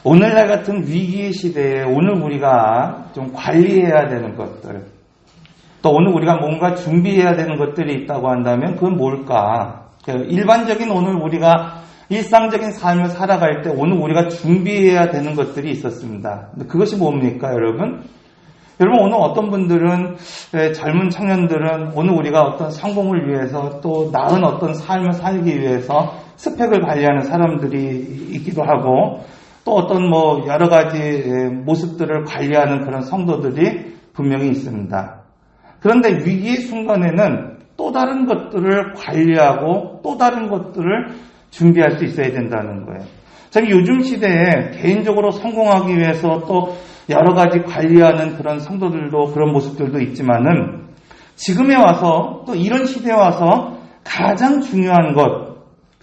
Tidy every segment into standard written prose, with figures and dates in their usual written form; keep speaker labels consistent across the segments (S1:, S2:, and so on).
S1: 오늘날 같은 위기의 시대에 오늘 우리가 좀 관리해야 되는 것들, 또 오늘 우리가 뭔가 준비해야 되는 것들이 있다고 한다면 그건 뭘까? 일반적인 오늘 우리가 일상적인 삶을 살아갈 때 오늘 우리가 준비해야 되는 것들이 있었습니다. 근데 그것이 뭡니까, 여러분? 여러분, 오늘 어떤 분들은, 젊은 청년들은 오늘 우리가 어떤 성공을 위해서 또 나은 어떤 삶을 살기 위해서 스펙을 관리하는 사람들이 있기도 하고, 또 어떤 여러 가지 모습들을 관리하는 그런 성도들이 분명히 있습니다. 그런데 위기의 순간에는 또 다른 것들을 관리하고 또 다른 것들을 준비할 수 있어야 된다는 거예요. 저는 요즘 시대에 개인적으로 성공하기 위해서 또 여러 가지 관리하는 그런 성도들도 그런 모습들도 있지만은 지금에 와서 또 이런 시대에 와서 가장 중요한 것,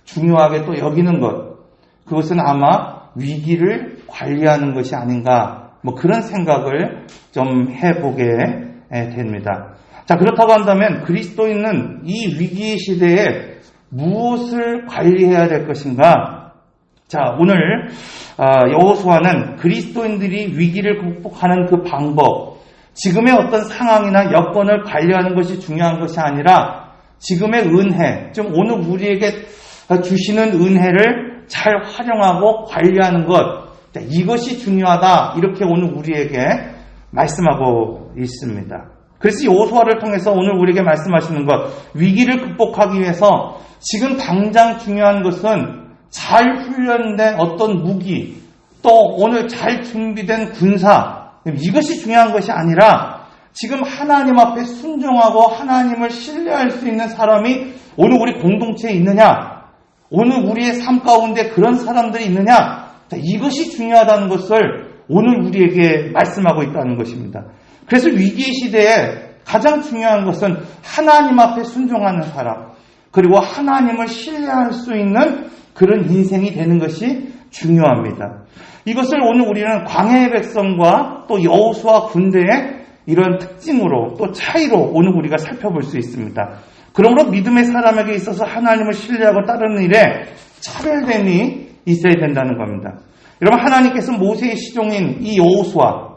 S1: 중요하게 또 여기는 것, 그것은 아마 위기를 관리하는 것이 아닌가, 그런 생각을 좀 해보게 됩니다. 자, 그렇다고 한다면 그리스도인은 이 위기의 시대에 무엇을 관리해야 될 것인가? 자, 오늘 여호수아는 그리스도인들이 위기를 극복하는 그 방법, 지금의 어떤 상황이나 여건을 관리하는 것이 중요한 것이 아니라 지금의 은혜, 좀 오늘 우리에게 주시는 은혜를 잘 활용하고 관리하는 것, 이것이 중요하다, 이렇게 오늘 우리에게 말씀하고 있습니다. 그래서 여호수아를 통해서 오늘 우리에게 말씀하시는 것, 위기를 극복하기 위해서 지금 당장 중요한 것은 잘 훈련된 어떤 무기, 또 오늘 잘 준비된 군사, 이것이 중요한 것이 아니라 지금 하나님 앞에 순종하고 하나님을 신뢰할 수 있는 사람이 오늘 우리 공동체에 있느냐, 오늘 우리의 삶 가운데 그런 사람들이 있느냐, 이것이 중요하다는 것을 오늘 우리에게 말씀하고 있다는 것입니다. 그래서 위기의 시대에 가장 중요한 것은 하나님 앞에 순종하는 사람, 그리고 하나님을 신뢰할 수 있는 그런 인생이 되는 것이 중요합니다. 이것을 오늘 우리는 광야의 백성과 또 여호수아 군대의 이런 특징으로 또 차이로 오늘 우리가 살펴볼 수 있습니다. 그러므로 믿음의 사람에게 있어서 하나님을 신뢰하고 따르는 일에 차별됨이 있어야 된다는 겁니다. 여러분, 하나님께서 모세의 시종인 이 여호수아,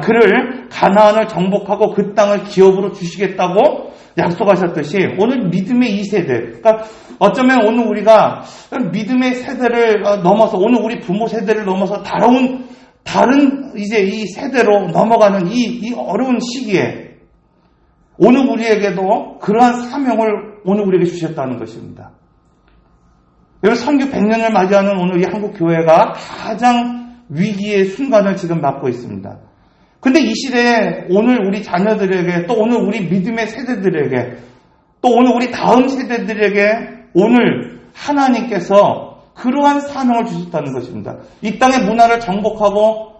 S1: 그를 가나안을 정복하고 그 땅을 기업으로 주시겠다고 약속하셨듯이 오늘 믿음의 2세대, 그러니까 어쩌면 오늘 우리가 믿음의 세대를 넘어서 오늘 우리 부모 세대를 넘어서 다른 이제 이 세대로 넘어가는 이 어려운 시기에 오늘 우리에게도 그러한 사명을 오늘 우리에게 주셨다는 것입니다. 여러분, 선교 100년을 맞이하는 오늘 이 한국 교회가 가장 위기의 순간을 지금 맞고 있습니다. 근데 이 시대에 오늘 우리 자녀들에게, 또 오늘 우리 믿음의 세대들에게, 또 오늘 우리 다음 세대들에게 오늘 하나님께서 그러한 사명을 주셨다는 것입니다. 이 땅의 문화를 정복하고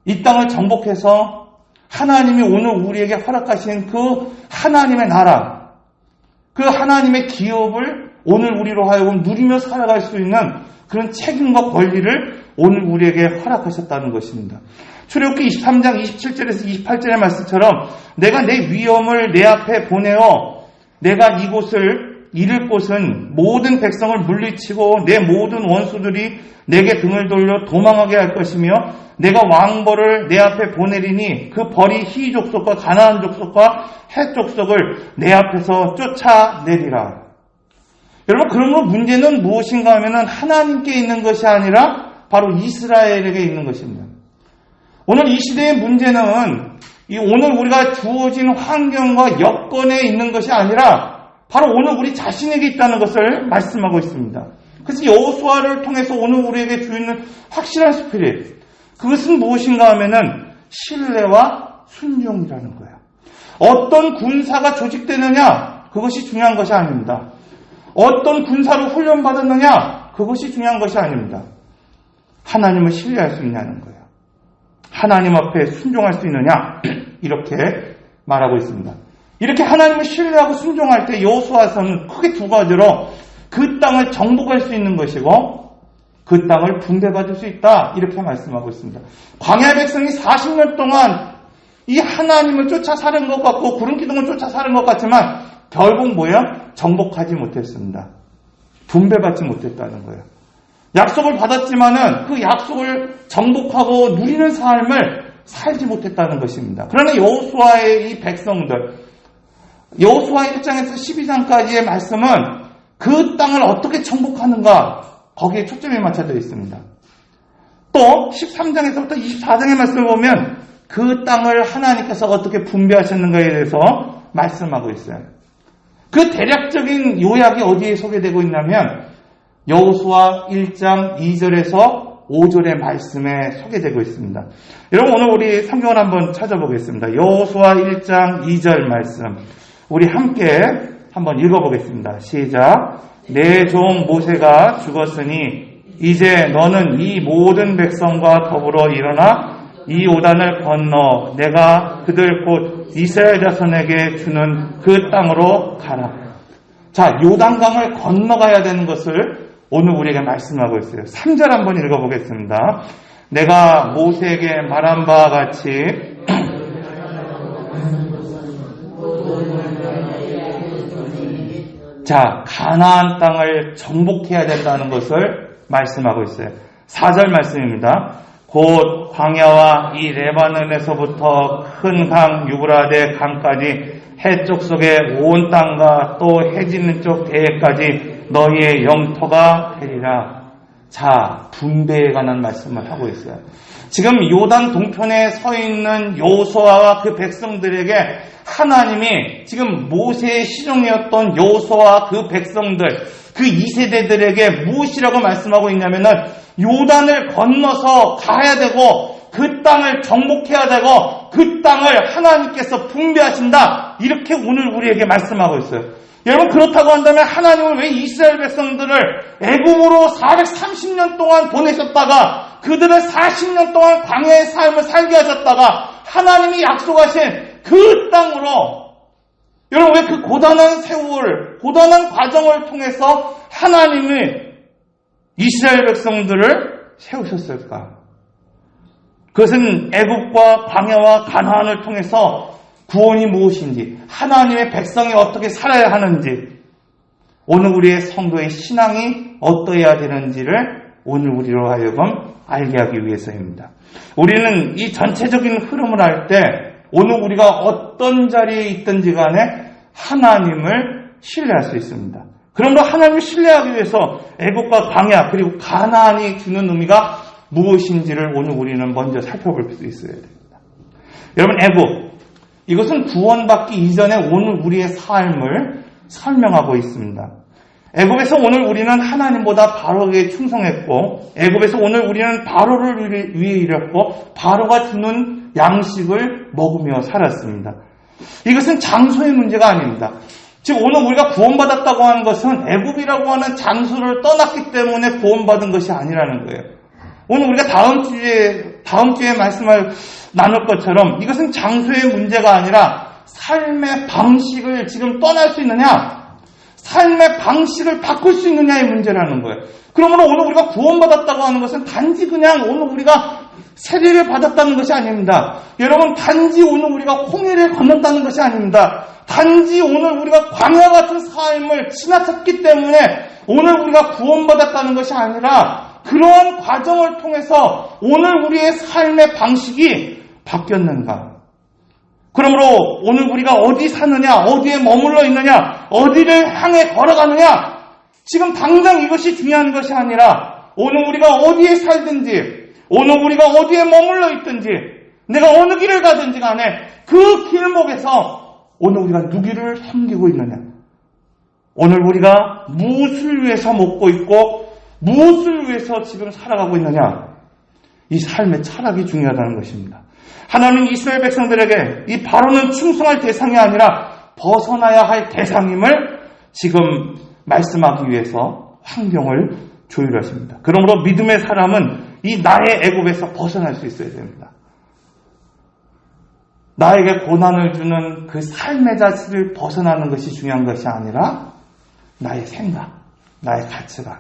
S1: 이 땅을 정복해서 하나님이 오늘 우리에게 허락하신 그 하나님의 나라, 그 하나님의 기업을 오늘 우리로 하여금 누리며 살아갈 수 있는 그런 책임과 권리를 오늘 우리에게 허락하셨다는 것입니다. 출애굽기 23장 27절에서 28절의 말씀처럼 내가 내 위엄을 내 앞에 보내어 내가 이곳을 이를 곳은 모든 백성을 물리치고 내 모든 원수들이 내게 등을 돌려 도망하게 할 것이며 내가 왕벌을 내 앞에 보내리니 그 벌이 히 족속과 가나안 족속과 헷 족속을 내 앞에서 쫓아내리라. 여러분, 그러면 문제는 무엇인가 하면은 하나님께 있는 것이 아니라 바로 이스라엘에게 있는 것입니다. 오늘 이 시대의 문제는 오늘 우리가 주어진 환경과 여건에 있는 것이 아니라 바로 오늘 우리 자신에게 있다는 것을 말씀하고 있습니다. 그래서 여호수아를 통해서 오늘 우리에게 주는 확실한 스피릿, 그것은 무엇인가 하면은 신뢰와 순종이라는 거예요. 어떤 군사가 조직되느냐, 그것이 중요한 것이 아닙니다. 어떤 군사로 훈련받았느냐, 그것이 중요한 것이 아닙니다. 하나님을 신뢰할 수 있냐는 거예요. 하나님 앞에 순종할 수 있느냐, 이렇게 말하고 있습니다. 이렇게 하나님을 신뢰하고 순종할 때 여호수아서는 크게 두 가지로 그 땅을 정복할 수 있는 것이고 그 땅을 분배받을 수 있다, 이렇게 말씀하고 있습니다. 광야 백성이 40년 동안 이 하나님을 쫓아 사는 것 같고 구름기둥을 쫓아 사는 것 같지만 결국 뭐야? 정복하지 못했습니다. 분배받지 못했다는 거예요. 약속을 받았지만은 그 약속을 정복하고 누리는 삶을 살지 못했다는 것입니다. 그러나 여호수아의 이 백성들, 여호수아 1장에서 12장까지의 말씀은 그 땅을 어떻게 정복하는가, 거기에 초점이 맞춰져 있습니다. 또 13장에서부터 24장의 말씀을 보면 그 땅을 하나님께서 어떻게 분배하셨는가에 대해서 말씀하고 있어요. 그 대략적인 요약이 어디에 소개되고 있냐면 여호수아 1장 2절에서 5절의 말씀에 소개되고 있습니다. 여러분, 오늘 우리 성경을 한번 찾아보겠습니다. 여호수아 1장 2절 말씀 우리 함께 한번 읽어보겠습니다. 시작. 내 종 모세가 죽었으니 이제 너는 이 모든 백성과 더불어 일어나 이 요단을 건너 내가 그들 곧 이스라엘 자손에게 주는 그 땅으로 가라. 자, 요단강을 건너가야 되는 것을 오늘 우리에게 말씀하고 있어요. 3절 한번 읽어보겠습니다. 내가 모세에게 말한 바와 같이 자, 가나안 땅을 정복해야 된다는 것을 말씀하고 있어요. 4절 말씀입니다. 곧 광야와 이 레바논에서부터 큰 강 유브라데 강까지 해쪽 속의 온 땅과 또 해지는 쪽 대해까지 너희의 영토가 되리라. 자, 분배에 관한 말씀을 하고 있어요. 지금 요단 동편에 서 있는 여호수아와 그 백성들에게 하나님이 지금 모세의 시종이었던 여호수아와 그 백성들, 그 2세대들에게 무엇이라고 말씀하고 있냐면은 요단을 건너서 가야 되고 그 땅을 정복해야 되고 그 땅을 하나님께서 분배하신다. 이렇게 오늘 우리에게 말씀하고 있어요. 여러분, 그렇다고 한다면 하나님은 왜 이스라엘 백성들을 애굽으로 430년 동안 보내셨다가 그들을 40년 동안 광야의 삶을 살게 하셨다가 하나님이 약속하신 그 땅으로, 여러분, 왜 그 고단한 세월, 고단한 과정을 통해서 하나님이 이스라엘 백성들을 세우셨을까? 그것은 애굽과 광야와 가나안을 통해서 구원이 무엇인지, 하나님의 백성이 어떻게 살아야 하는지, 오늘 우리의 성도의 신앙이 어떠해야 되는지를 오늘 우리로 하여금 알게 하기 위해서입니다. 우리는 이 전체적인 흐름을 할 때 오늘 우리가 어떤 자리에 있든지 간에 하나님을 신뢰할 수 있습니다. 그러므로 하나님을 신뢰하기 위해서 애굽과 광야 그리고 가나안이 주는 의미가 무엇인지를 오늘 우리는 먼저 살펴볼 수 있어야 됩니다. 여러분, 애굽, 이것은 구원받기 이전에 오늘 우리의 삶을 설명하고 있습니다. 애굽에서 오늘 우리는 하나님보다 바로에게 충성했고, 애굽에서 오늘 우리는 바로를 위해 일했고, 바로가 주는 양식을 먹으며 살았습니다. 이것은 장소의 문제가 아닙니다. 지금 오늘 우리가 구원받았다고 하는 것은 애굽이라고 하는 장소를 떠났기 때문에 구원받은 것이 아니라는 거예요. 오늘 우리가 다음 주에 말씀을 나눌 것처럼 이것은 장소의 문제가 아니라 삶의 방식을 지금 떠날 수 있느냐, 삶의 방식을 바꿀 수 있느냐의 문제라는 거예요. 그러므로 오늘 우리가 구원받았다고 하는 것은 단지 그냥 오늘 우리가 세례를 받았다는 것이 아닙니다. 여러분, 단지 오늘 우리가 홍해를 건넜다는 것이 아닙니다. 단지 오늘 우리가 광야 같은 삶을 지나쳤기 때문에 오늘 우리가 구원받았다는 것이 아니라 그러한 과정을 통해서 오늘 우리의 삶의 방식이 바뀌었는가? 그러므로 오늘 우리가 어디 사느냐, 어디에 머물러 있느냐, 어디를 향해 걸어가느냐, 지금 당장 이것이 중요한 것이 아니라 오늘 우리가 어디에 살든지, 오늘 우리가 어디에 머물러 있든지, 내가 어느 길을 가든지 간에 그 길목에서 오늘 우리가 누구를 섬기고 있느냐, 오늘 우리가 무엇을 위해서 먹고 있고 무엇을 위해서 지금 살아가고 있느냐, 이 삶의 철학이 중요하다는 것입니다. 하나님은 이스라엘 백성들에게 이 바로는 충성할 대상이 아니라 벗어나야 할 대상임을 지금 말씀하기 위해서 환경을 조율하십니다. 그러므로 믿음의 사람은 이 나의 애굽에서 벗어날 수 있어야 됩니다. 나에게 고난을 주는 그 삶의 자체를 벗어나는 것이 중요한 것이 아니라 나의 생각, 나의 가치관,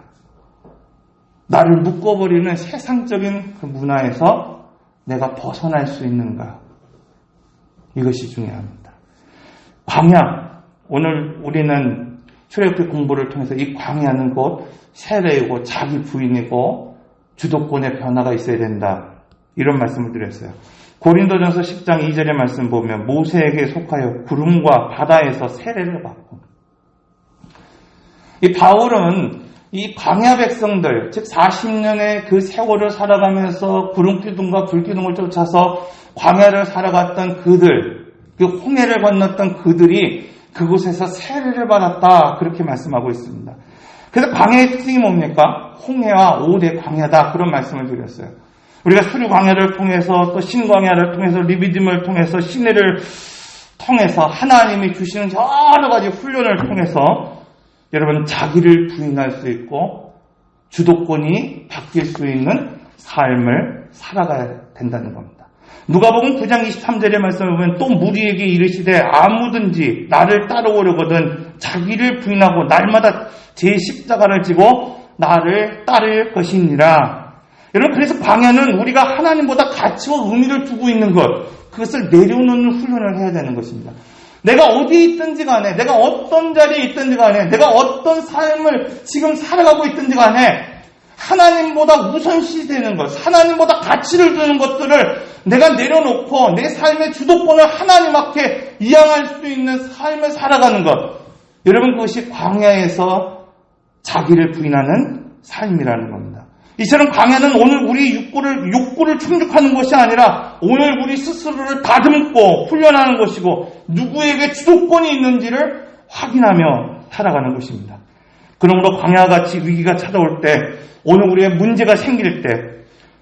S1: 나를 묶어버리는 세상적인 그 문화에서 내가 벗어날 수 있는가, 이것이 중요합니다. 광야, 오늘 우리는 출애굽기 공부를 통해서 이 광야는 곧 세례이고 자기 부인이고 주도권의 변화가 있어야 된다. 이런 말씀을 드렸어요. 고린도전서 10장 2절의 말씀 보면 모세에게 속하여 구름과 바다에서 세례를 받고, 이 바울은 이 광야 백성들, 즉 40년의 그 세월을 살아가면서 구름기둥과 불기둥을 쫓아서 광야를 살아갔던 그들, 그 홍해를 건넜던 그들이 그곳에서 세례를 받았다, 그렇게 말씀하고 있습니다. 그래서 광야의 특징이 뭡니까? 홍해와 5대 광야다, 그런 말씀을 드렸어요. 우리가 수류 광야를 통해서 또 신광야를 통해서 리비딤을 통해서 시내를 통해서 하나님이 주시는 여러 가지 훈련을 통해서 여러분 자기를 부인할 수 있고 주도권이 바뀔 수 있는 삶을 살아가야 된다는 겁니다. 누가복음 9장 23절의 말씀을 보면 또 무리에게 이르시되 아무든지 나를 따라오려거든 자기를 부인하고 날마다 제 십자가를 지고 나를 따를 것이니라. 여러분, 그래서 광야는 우리가 하나님보다 가치와 의미를 두고 있는 것, 그것을 내려놓는 훈련을 해야 되는 것입니다. 내가 어디에 있든지 간에, 내가 어떤 자리에 있든지 간에, 내가 어떤 삶을 지금 살아가고 있든지 간에 하나님보다 우선시되는 것, 하나님보다 가치를 두는 것들을 내가 내려놓고 내 삶의 주도권을 하나님 앞에 이양할 수 있는 삶을 살아가는 것, 여러분, 그것이 광야에서 자기를 부인하는 삶이라는 겁니다. 이처럼 광야는 오늘 우리 욕구를 충족하는 것이 아니라 오늘 우리 스스로를 다듬고 훈련하는 것이고 누구에게 주도권이 있는지를 확인하며 살아가는 것입니다. 그러므로 광야같이 위기가 찾아올 때, 오늘 우리의 문제가 생길 때,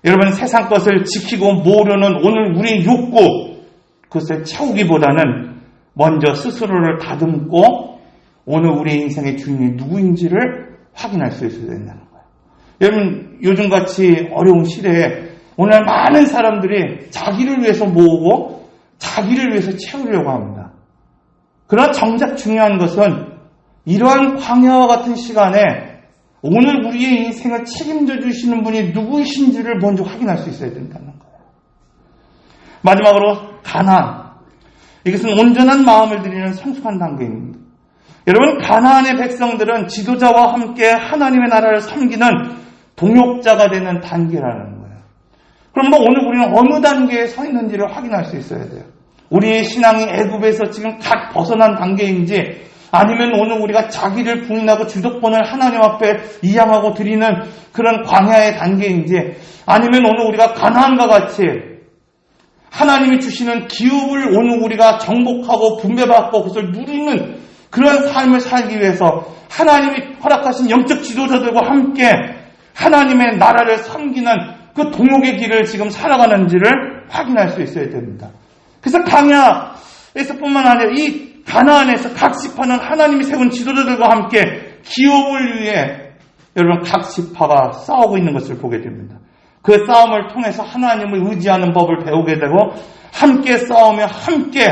S1: 여러분 세상 것을 지키고 모으려는 오늘 우리의 욕구, 그것을 채우기보다는 먼저 스스로를 다듬고 오늘 우리의 인생의 주인이 누구인지를 확인할 수 있어야 된다는 거예요. 여러분, 요즘같이 어려운 시대에 오늘 많은 사람들이 자기를 위해서 모으고 자기를 위해서 채우려고 합니다. 그러나 정작 중요한 것은 이러한 광야와 같은 시간에 오늘 우리의 인생을 책임져 주시는 분이 누구이신지를 먼저 확인할 수 있어야 된다는 거예요. 마지막으로 가나안. 이것은 온전한 마음을 드리는 성숙한 단계입니다. 여러분, 가나안의 백성들은 지도자와 함께 하나님의 나라를 섬기는 동역자가 되는 단계라는 거예요. 그럼 오늘 우리는 어느 단계에 서 있는지를 확인할 수 있어야 돼요. 우리의 신앙이 애굽에서 지금 갓 벗어난 단계인지, 아니면 오늘 우리가 자기를 부인하고 주도권을 하나님 앞에 이양하고 드리는 그런 광야의 단계인지, 아니면 오늘 우리가 가나안과 같이 하나님이 주시는 기업을 오늘 우리가 정복하고 분배받고 그것을 누리는 그런 삶을 살기 위해서 하나님이 허락하신 영적 지도자들과 함께 하나님의 나라를 섬기는 그 동역의 길을 지금 살아가는지를 확인할 수 있어야 됩니다. 그래서 광야에서뿐만 아니라 이 가나안에서 각 지파는 하나님이 세운 지도자들과 함께 기업을 위해 여러분 각 지파가 싸우고 있는 것을 보게 됩니다. 그 싸움을 통해서 하나님을 의지하는 법을 배우게 되고 함께 싸우며 함께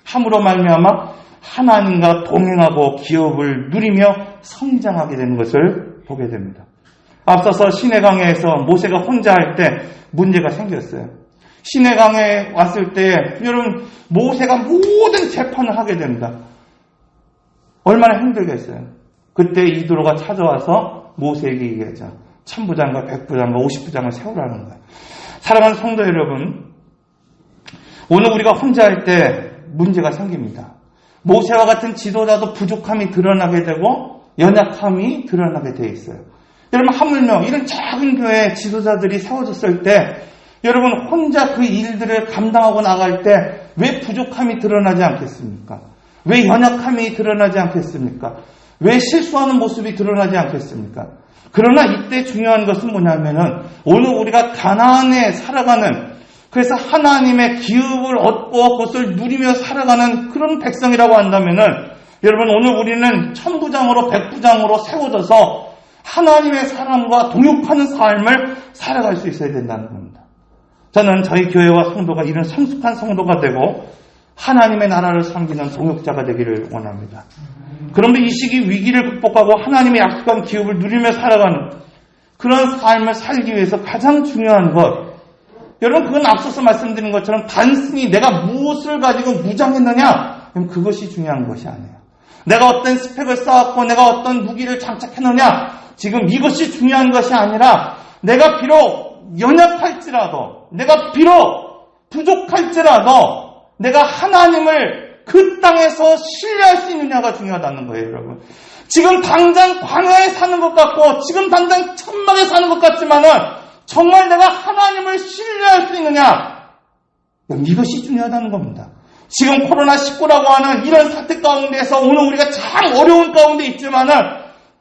S1: 함으로 말미암아 하나님과 동행하고 기업을 누리며 성장하게 되는 것을 보게 됩니다. 앞서서 시내강에서 모세가 혼자 할 때 문제가 생겼어요. 시내강에 왔을 때 여러분 모세가 모든 재판을 하게 됩니다. 얼마나 힘들겠어요. 그때 이드로가 찾아와서 모세에게 얘기하죠. 1000부장과 100부장과 50부장을 세우라는 거예요. 사랑하는 성도 여러분, 오늘 우리가 혼자 할 때 문제가 생깁니다. 모세와 같은 지도자도 부족함이 드러나게 되고 연약함이 드러나게 돼 있어요. 여러분, 하물며 이런 작은 교회 지도자들이 세워졌을 때 여러분 혼자 그 일들을 감당하고 나갈 때 왜 부족함이 드러나지 않겠습니까? 왜 연약함이 드러나지 않겠습니까? 왜 실수하는 모습이 드러나지 않겠습니까? 그러나 이때 중요한 것은 뭐냐면은 오늘 우리가 가나안에 살아가는, 그래서 하나님의 기업을 얻고 그것을 누리며 살아가는 그런 백성이라고 한다면은 여러분 오늘 우리는 1000부장으로 100부장으로 세워져서 하나님의 사람과 동역하는 삶을 살아갈 수 있어야 된다는 겁니다. 저는 저희 교회와 성도가 이런 성숙한 성도가 되고 하나님의 나라를 섬기는 동역자가 되기를 원합니다. 그런데 이 시기 위기를 극복하고 하나님의 약속한 기업을 누리며 살아가는 그런 삶을 살기 위해서 가장 중요한 것, 여러분 그건 앞서서 말씀드린 것처럼 단순히 내가 무엇을 가지고 무장했느냐, 그것이 중요한 것이 아니에요. 내가 어떤 스펙을 쌓았고 내가 어떤 무기를 장착했느냐, 지금 이것이 중요한 것이 아니라 내가 비록 연약할지라도, 내가 비록 부족할지라도 내가 하나님을 그 땅에서 신뢰할 수 있느냐가 중요하다는 거예요, 여러분. 지금 당장 광야에 사는 것 같고 지금 당장 천막에 사는 것 같지만은 정말 내가 하나님을 신뢰할 수 있느냐, 이것이 중요하다는 겁니다. 지금 코로나19라고 하는 이런 사태 가운데에서 오늘 우리가 참 어려운 가운데 있지만은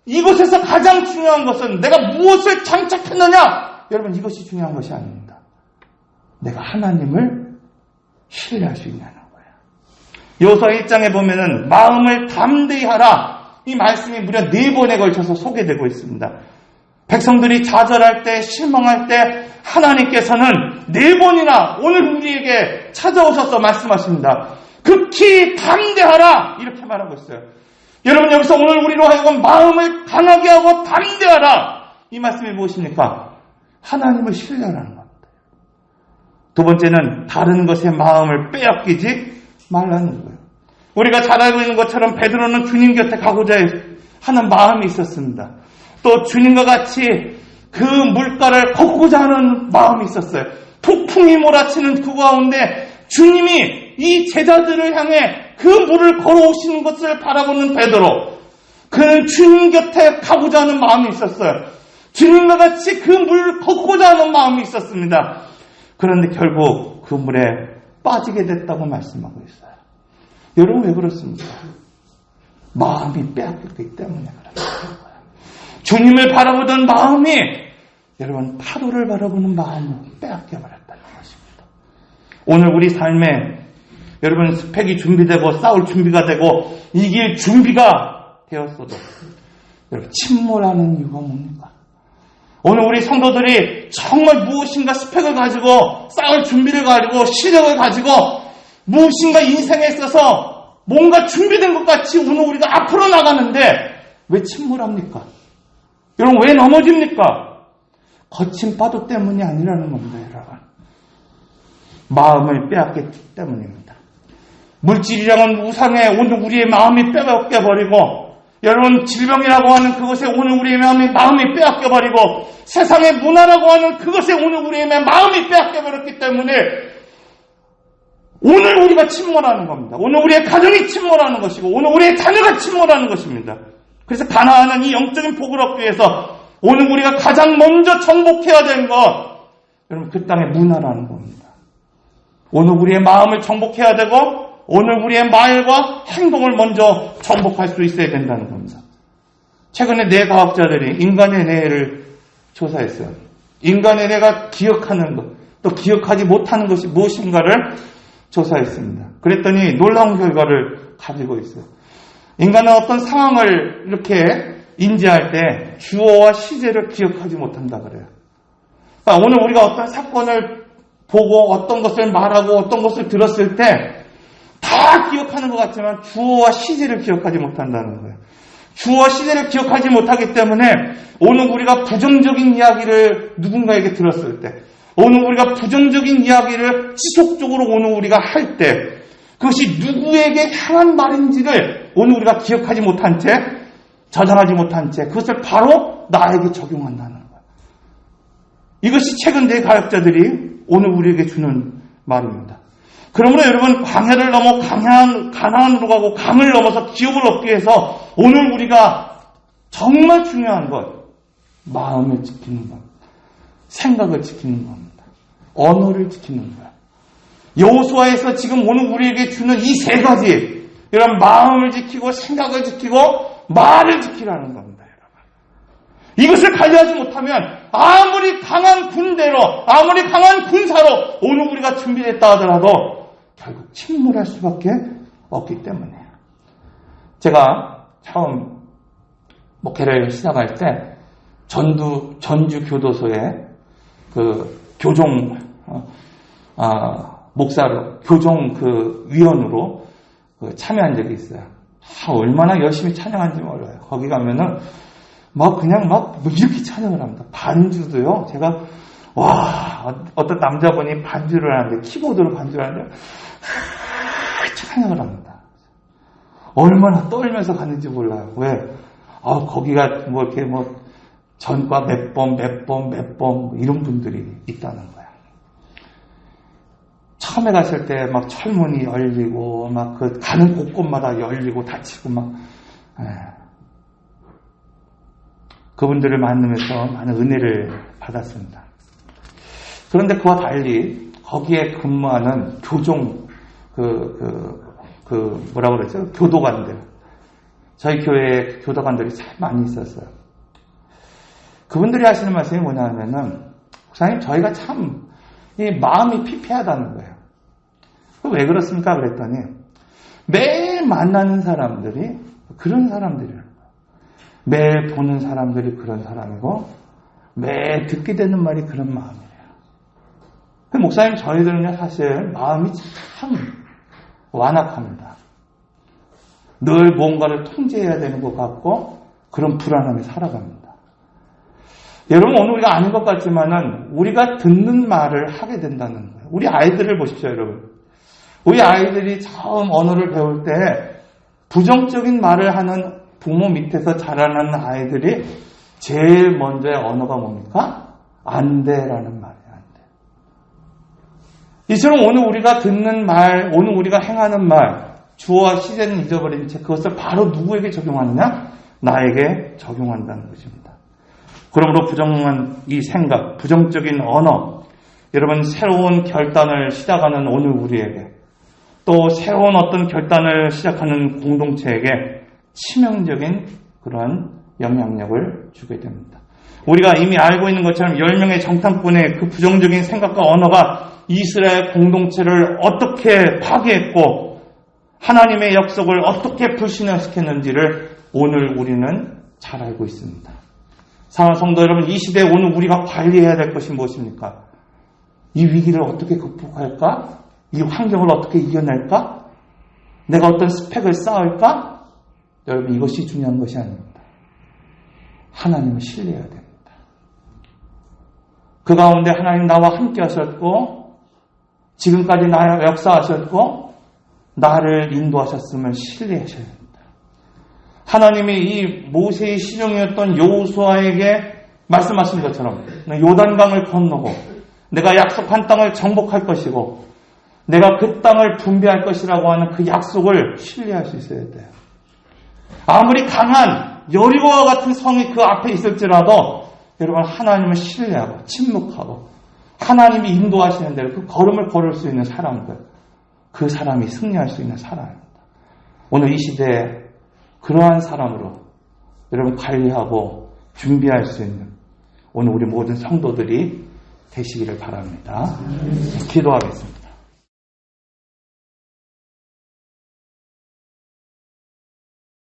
S1: 이곳에서 가장 중요한 것은 내가 무엇을 장착했느냐, 여러분, 이것이 중요한 것이 아닙니다. 내가 하나님을 신뢰할 수 있냐는 거예요. 여호수아 1장에 보면은 마음을 담대히 하라, 이 말씀이 무려 4번에 걸쳐서 소개되고 있습니다. 백성들이 좌절할 때, 실망할 때 하나님께서는 4번이나 오늘 우리에게 찾아오셔서 말씀하십니다. 극히 담대하라, 이렇게 말하고 있어요. 여러분, 여기서 오늘 우리로 하여금 마음을 강하게 하고 담대하라, 이 말씀이 무엇입니까? 하나님을 신뢰하라는 겁니다. 두 번째는 다른 것에 마음을 빼앗기지 말라는 거예요. 우리가 잘 알고 있는 것처럼 베드로는 주님 곁에 가고자 하는 마음이 있었습니다. 또 주님과 같이 그 물가를 걷고자 하는 마음이 있었어요. 폭풍이 몰아치는 그 가운데 주님이 이 제자들을 향해 그 물을 걸어오시는 것을 바라보는 베드로, 그는 주님 곁에 가고자 하는 마음이 있었어요. 주님과 같이 그 물을 걷고자 하는 마음이 있었습니다. 그런데 결국 그 물에 빠지게 됐다고 말씀하고 있어요. 여러분, 왜 그렇습니까? 마음이 빼앗겼기 때문에 그렇습니다. 주님을 바라보던 마음이, 여러분, 파도를 바라보는 마음을 빼앗겨버렸다는 것입니다. 오늘 우리 삶에 여러분 스펙이 준비되고 싸울 준비가 되고 이길 준비가 되었어도 여러분 침몰하는 이유가 뭡니까? 오늘 우리 성도들이 정말 무엇인가 스펙을 가지고 싸울 준비를 가지고 실력을 가지고 무엇인가 인생에 있어서 뭔가 준비된 것 같이 오늘 우리가 앞으로 나가는데 왜 침몰합니까? 여러분, 왜 넘어집니까? 거친 파도 때문이 아니라는 겁니다, 여러분. 마음을 빼앗겼기 때문입니다. 물질이라는 우상에 오늘 우리의 마음이 빼앗겨버리고, 여러분, 질병이라고 하는 그것에 오늘 우리의 마음이 빼앗겨버리고, 세상의 문화라고 하는 그것에 오늘 우리의 마음이 빼앗겨버렸기 때문에 오늘 우리가 침몰하는 겁니다. 오늘 우리의 가정이 침몰하는 것이고 오늘 우리의 자녀가 침몰하는 것입니다. 그래서 가나안은 이 영적인 복을 얻기 위해서 오늘 우리가 가장 먼저 정복해야 되는 것, 여러분, 그 땅의 문화라는 겁니다. 오늘 우리의 마음을 정복해야 되고 오늘 우리의 말과 행동을 먼저 정복할 수 있어야 된다는 겁니다. 최근에 뇌과학자들이 인간의 뇌를 조사했어요. 인간의 뇌가 기억하는 것, 또 기억하지 못하는 것이 무엇인가를 조사했습니다. 그랬더니 놀라운 결과를 가지고 있어요. 인간은 어떤 상황을 이렇게 인지할 때 주어와 시제를 기억하지 못한다 그래요. 그러니까 오늘 우리가 어떤 사건을 보고 어떤 것을 말하고 어떤 것을 들었을 때 다 기억하는 것 같지만 주어와 시제를 기억하지 못한다는 거예요. 주어와 시제를 기억하지 못하기 때문에 오늘 우리가 부정적인 이야기를 누군가에게 들었을 때, 오늘 우리가 부정적인 이야기를 지속적으로 오늘 우리가 할 때 그것이 누구에게 향한 말인지를 오늘 우리가 기억하지 못한 채, 저장하지 못한 채 그것을 바로 나에게 적용한다는 거예요. 이것이 최근 뇌과학자들이 오늘 우리에게 주는 말입니다. 그러므로 여러분, 광야를 넘어 가나안으로 가고 강을 넘어서 기업을 얻기 위해서 오늘 우리가 정말 중요한 것, 마음을 지키는 것, 생각을 지키는 겁니다. 언어를 지키는 거야. 여호수아에서 지금 오늘 우리에게 주는 이 세 가지, 이런 마음을 지키고 생각을 지키고 말을 지키라는 겁니다, 여러분. 이것을 관리하지 못하면 아무리 강한 군대로, 아무리 강한 군사로 오늘 우리가 준비됐다 하더라도 결국 침몰할 수밖에 없기 때문이에요. 제가 처음 목회를 시작할 때 전주 교도소에 그 교종 목사로 교종 그 위원으로 참여한 적이 있어요. 얼마나 열심히 찬양한지 몰라요. 거기 가면은 그냥 이렇게 찬양을 합니다. 반주도요. 제가 어떤 남자분이 반주를 하는데, 키보드로 반주를 하는데 찬양을 합니다. 얼마나 떨면서 가는지 몰라요. 왜? 거기가 뭐 이렇게 뭐 전과 몇 번 이런 분들이 있다는 거야. 처음에 갔을 때 막 철문이 열리고 막 그 가는 곳곳마다 열리고 닫히고 막 그분들을 만나면서 많은 은혜를 받았습니다. 그런데 그와 달리 거기에 근무하는 교종 뭐라고 그러죠? 교도관들. 저희 교회에 교도관들이 참 많이 있었어요. 그분들이 하시는 말씀이 뭐냐 하면은, 목사님, 저희가 참, 이 마음이 피폐하다는 거예요. 왜 그렇습니까? 그랬더니, 매일 만나는 사람들이 그런 사람들이에요. 매일 보는 사람들이 그런 사람이고, 매일 듣게 되는 말이 그런 마음이에요. 목사님, 저희들은요, 사실 마음이 참 완악합니다. 늘 뭔가를 통제해야 되는 것 같고, 그런 불안함에 살아갑니다. 여러분, 오늘 우리가 아는 것 같지만은, 우리가 듣는 말을 하게 된다는 거예요. 우리 아이들을 보십시오, 여러분. 우리 아이들이 처음 언어를 배울 때, 부정적인 말을 하는 부모 밑에서 자라는 아이들이 제일 먼저의 언어가 뭡니까? 안 돼라는 말이에요. 안 돼. 이처럼 오늘 우리가 듣는 말, 오늘 우리가 행하는 말, 주어와 시제는 잊어버린 채 그것을 바로 누구에게 적용하느냐? 나에게 적용한다는 것입니다. 그러므로 부정한 이 생각, 부정적인 언어, 여러분 새로운 결단을 시작하는 오늘 우리에게, 또 새로운 어떤 결단을 시작하는 공동체에게 치명적인 그러한 영향력을 주게 됩니다. 우리가 이미 알고 있는 것처럼 10명의 정탐꾼의 그 부정적인 생각과 언어가 이스라엘 공동체를 어떻게 파괴했고 하나님의 약속을 어떻게 불신시켰는지를 오늘 우리는 잘 알고 있습니다. 사랑하는 성도 여러분, 이 시대에 오늘 우리가 관리해야 될 것이 무엇입니까? 이 위기를 어떻게 극복할까? 이 환경을 어떻게 이겨낼까? 내가 어떤 스펙을 쌓을까? 여러분, 이것이 중요한 것이 아닙니다. 하나님을 신뢰해야 됩니다. 그 가운데 하나님 나와 함께 하셨고 지금까지 나와 역사하셨고 나를 인도하셨음을 신뢰하셔야 됩니다. 하나님이 이 모세의 시종이었던 여호수아에게 말씀하신 것처럼 요단강을 건너고 내가 약속한 땅을 정복할 것이고 내가 그 땅을 분배할 것이라고 하는 그 약속을 신뢰할 수 있어야 돼요. 아무리 강한 여리고와 같은 성이 그 앞에 있을지라도 여러분 하나님을 신뢰하고 침묵하고 하나님이 인도하시는 대로 그 걸음을 걸을 수 있는 사람들, 그 사람이 승리할 수 있는 사람입니다. 오늘 이 시대에 그러한 사람으로 여러분 관리하고 준비할 수 있는 오늘 우리 모든 성도들이 되시기를 바랍니다. 기도하겠습니다.